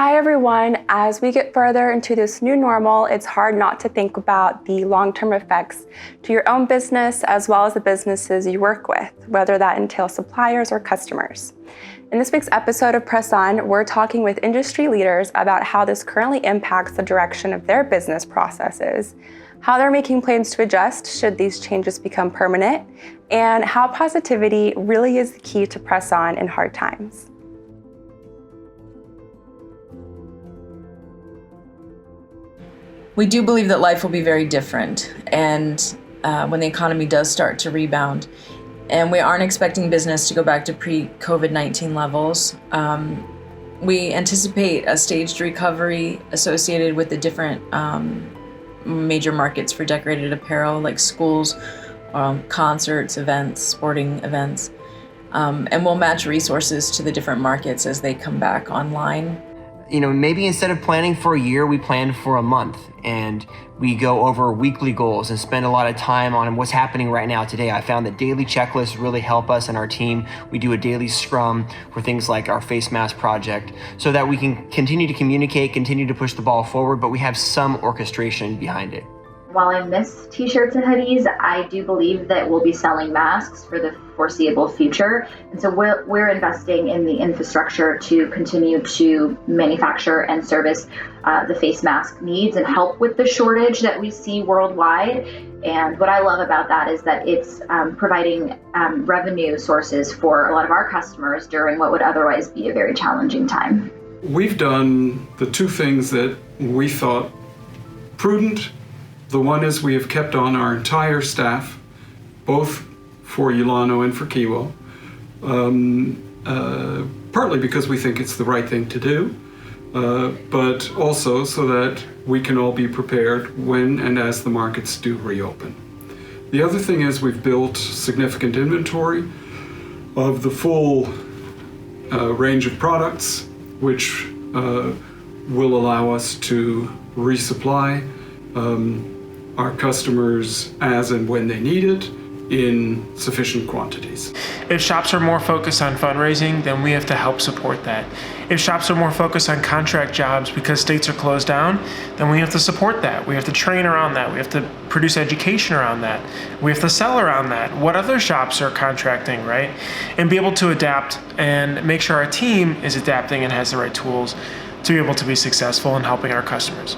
Hi everyone. As we get further into this new normal, it's hard not to think about the long-term effects to your own business as well as the businesses you work with, whether that entails suppliers or customers. In this week's episode of Press On, we're talking with industry leaders about how this currently impacts the direction of their business processes, how they're making plans to adjust should these changes become permanent, and how positivity really is the key to press on in hard times. We do believe that life will be very different, and when the economy does start to rebound, and we aren't expecting business to go back to pre-COVID-19 levels, we anticipate a staged recovery associated with the different major markets for decorated apparel, like schools, concerts, events, sporting events, and we'll match resources to the different markets as they come back online. Maybe instead of planning for a year, we plan for a month, and we go over weekly goals and spend a lot of time on what's happening right now today. I found that daily checklists really help us and our team. We do a daily scrum for things like our face mask project so that we can continue to communicate, continue to push the ball forward, but we have some orchestration behind it. While I miss t-shirts and hoodies, I do believe that we'll be selling masks for the foreseeable future. And so we're investing in the infrastructure to continue to manufacture and service the face mask needs and help with the shortage that we see worldwide. And what I love about that is that it's providing revenue sources for a lot of our customers during what would otherwise be a very challenging time. We've done the two things that we thought prudent. The one is we have kept on our entire staff, both for Ulano and for Kiwo, partly because we think it's the right thing to do, but also so that we can all be prepared when and as the markets do reopen. The other thing is we've built significant inventory of the full range of products, which will allow us to resupply our customers as and when they need it in sufficient quantities. If shops are more focused on fundraising, then we have to help support that. If shops are more focused on contract jobs because states are closed down, then we have to support that. We have to train around that. We have to produce education around that. We have to sell around that. What other shops are contracting, right? And be able to adapt and make sure our team is adapting and has the right tools to be able to be successful in helping our customers.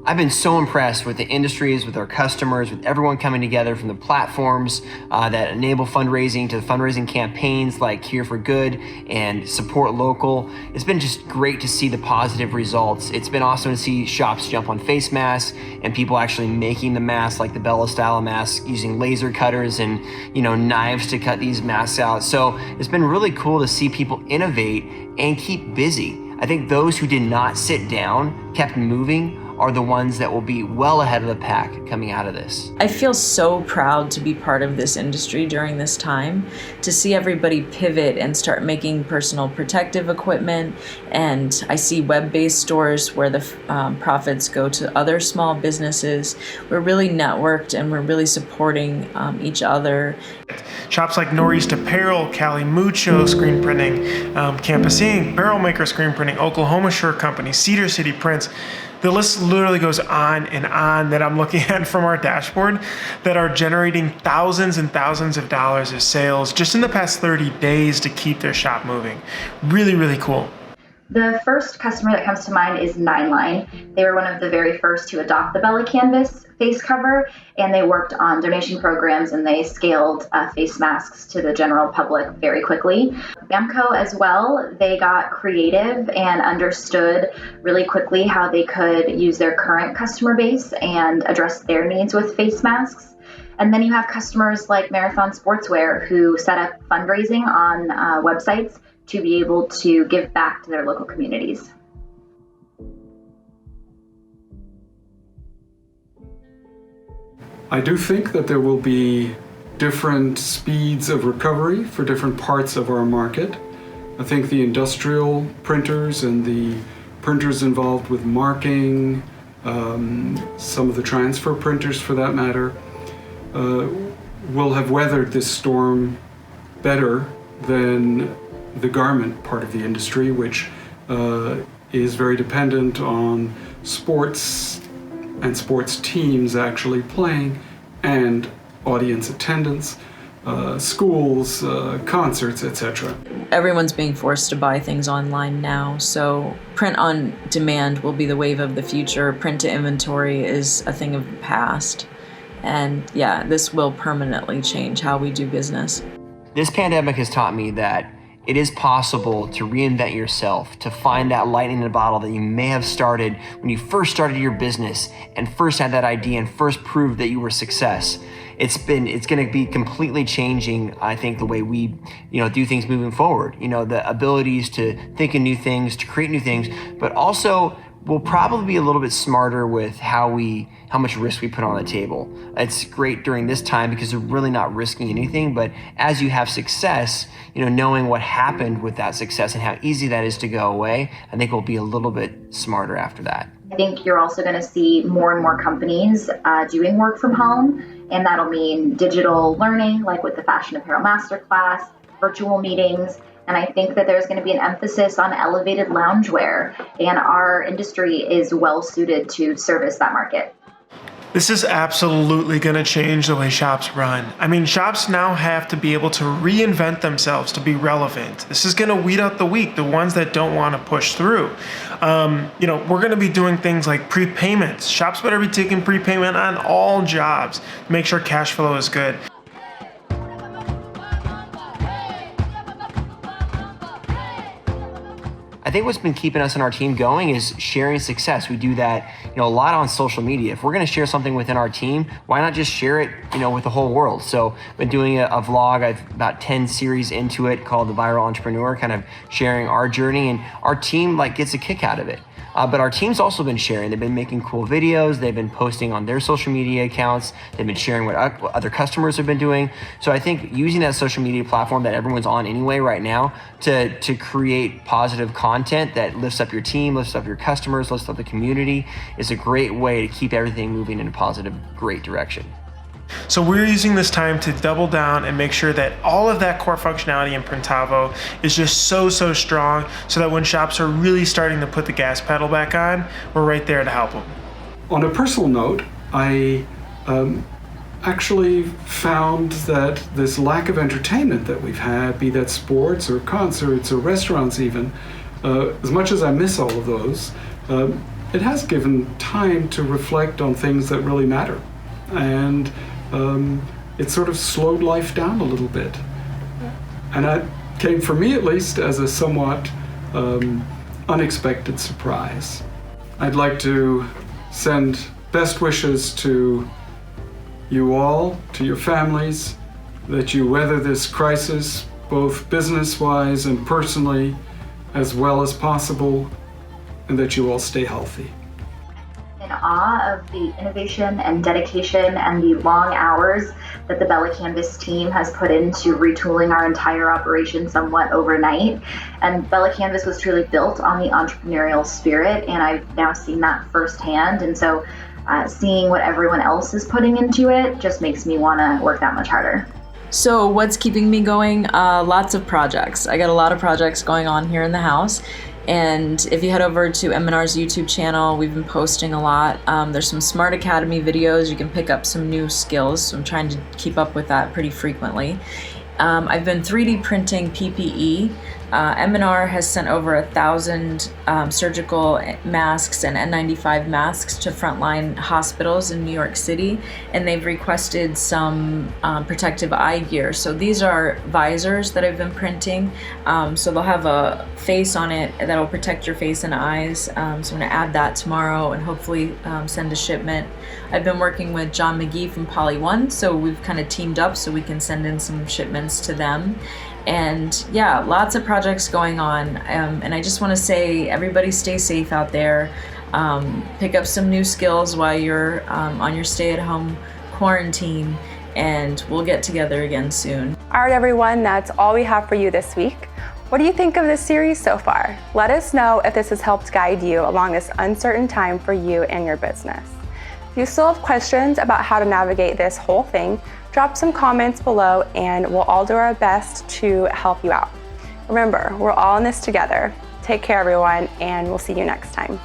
I've been so impressed with the industries, with our customers, with everyone coming together, from the platforms that enable fundraising to the fundraising campaigns like Here for Good and Support Local. It's been just great to see the positive results. It's been awesome to see shops jump on face masks and people actually making the masks, like the BELLA style mask, using laser cutters and knives to cut these masks out. So it's been really cool to see people innovate and keep busy. I think those who did not sit down, kept moving, are the ones that will be well ahead of the pack coming out of this. I feel so proud to be part of this industry during this time, to see everybody pivot and start making personal protective equipment. And I see web-based stores where the profits go to other small businesses. We're really networked and we're really supporting each other. Shops like Northeast Apparel, Cali Mucho Screen Printing, Campus Ink, Barrel Maker Screen Printing, Oklahoma Shirt Company, Cedar City Prints. The list literally goes on and on that I'm looking at from our dashboard that are generating thousands and thousands of dollars of sales just in the past 30 days to keep their shop moving. Really, really cool. The first customer that comes to mind is 9line. They were one of the very first to adopt the BELLA+CANVAS face cover, and they worked on donation programs and they scaled face masks to the general public very quickly. BAMCO as well, they got creative and understood really quickly how they could use their current customer base and address their needs with face masks. And then you have customers like Marathon Sportswear who set up fundraising on websites to be able to give back to their local communities. I do think that there will be different speeds of recovery for different parts of our market. I think the industrial printers and the printers involved with marking, some of the transfer printers for that matter, will have weathered this storm better than the garment part of the industry, which is very dependent on sports and sports teams actually playing and audience attendance, schools, concerts, etc. Everyone's being forced to buy things online now, so print on demand will be the wave of the future. Print to inventory is a thing of the past. And yeah, this will permanently change how we do business. This pandemic has taught me that it is possible to reinvent yourself, to find that lightning in a bottle that you may have started when you first started your business and first had that idea and first proved that you were a success. It's going to be completely changing, I think, the way we, do things moving forward. The abilities to think of new things, to create new things, but also we'll probably be a little bit smarter with how much risk we put on the table. It's great during this time because they're really not risking anything, but as you have success, knowing what happened with that success and how easy that is to go away, I think we'll be a little bit smarter after that. I think you're also going to see more and more companies doing work from home, and that'll mean digital learning, like with the Fashion Apparel Masterclass, virtual meetings, and I think that there's going to be an emphasis on elevated loungewear, and our industry is well suited to service that market. This is absolutely going to change the way shops run. I mean, shops now have to be able to reinvent themselves to be relevant. This is going to weed out the weak, the ones that don't want to push through. We're going to be doing things like prepayments. Shops better be taking prepayment on all jobs to make sure cash flow is good. I think what's been keeping us and our team going is sharing success. We do that, a lot on social media. If we're going to share something within our team, why not just share it, with the whole world? So I've been doing a vlog. I've about 10 series into it called The Viral Entrepreneur, kind of sharing our journey, and our team gets a kick out of it. But our team's also been sharing. They've been making cool videos. They've been posting on their social media accounts. They've been sharing what other customers have been doing. So I think using that social media platform that everyone's on anyway right now to create positive content that lifts up your team, lifts up your customers, lifts up the community is a great way to keep everything moving in a positive, great direction. So we're using this time to double down and make sure that all of that core functionality in Printavo is just so strong, so that when shops are really starting to put the gas pedal back on, we're right there to help them. On a personal note, I actually found that this lack of entertainment that we've had, be that sports or concerts or restaurants even, as much as I miss all of those, it has given time to reflect on things that really matter. And it sort of slowed life down a little bit. And that came, for me at least, as a somewhat unexpected surprise. I'd like to send best wishes to you all, to your families, that you weather this crisis, both business-wise and personally, as well as possible, and that you all stay healthy. In awe of the innovation and dedication and the long hours that the BELLA+CANVAS team has put into retooling our entire operation somewhat overnight. And BELLA+CANVAS was truly built on the entrepreneurial spirit, and I've now seen that firsthand. And so seeing what everyone else is putting into it just makes me want to work that much harder. So what's keeping me going? Lots of projects. I got a lot of projects going on here in the house. And if you head over to M&R's YouTube channel, we've been posting a lot. There's some Smart Academy videos. You can pick up some new skills. So I'm trying to keep up with that pretty frequently. I've been 3D printing PPE. M&R has sent over 1,000 surgical masks and N95 masks to frontline hospitals in New York City, and they've requested some protective eye gear. So these are visors that I've been printing. So they'll have a face on it that'll protect your face and eyes. So I'm gonna add that tomorrow and hopefully send a shipment. I've been working with John McGee from Poly One, so we've kind of teamed up so we can send in some shipments to them. And yeah, lots of projects going on. And I just want to say, everybody stay safe out there. Pick up some new skills while you're on your stay-at-home quarantine, and we'll get together again soon. All right, everyone, that's all we have for you this week. What do you think of this series so far? Let us know if this has helped guide you along this uncertain time for you and your business. If you still have questions about how to navigate this whole thing, drop some comments below and we'll all do our best to help you out. Remember, we're all in this together. Take care, everyone, and we'll see you next time.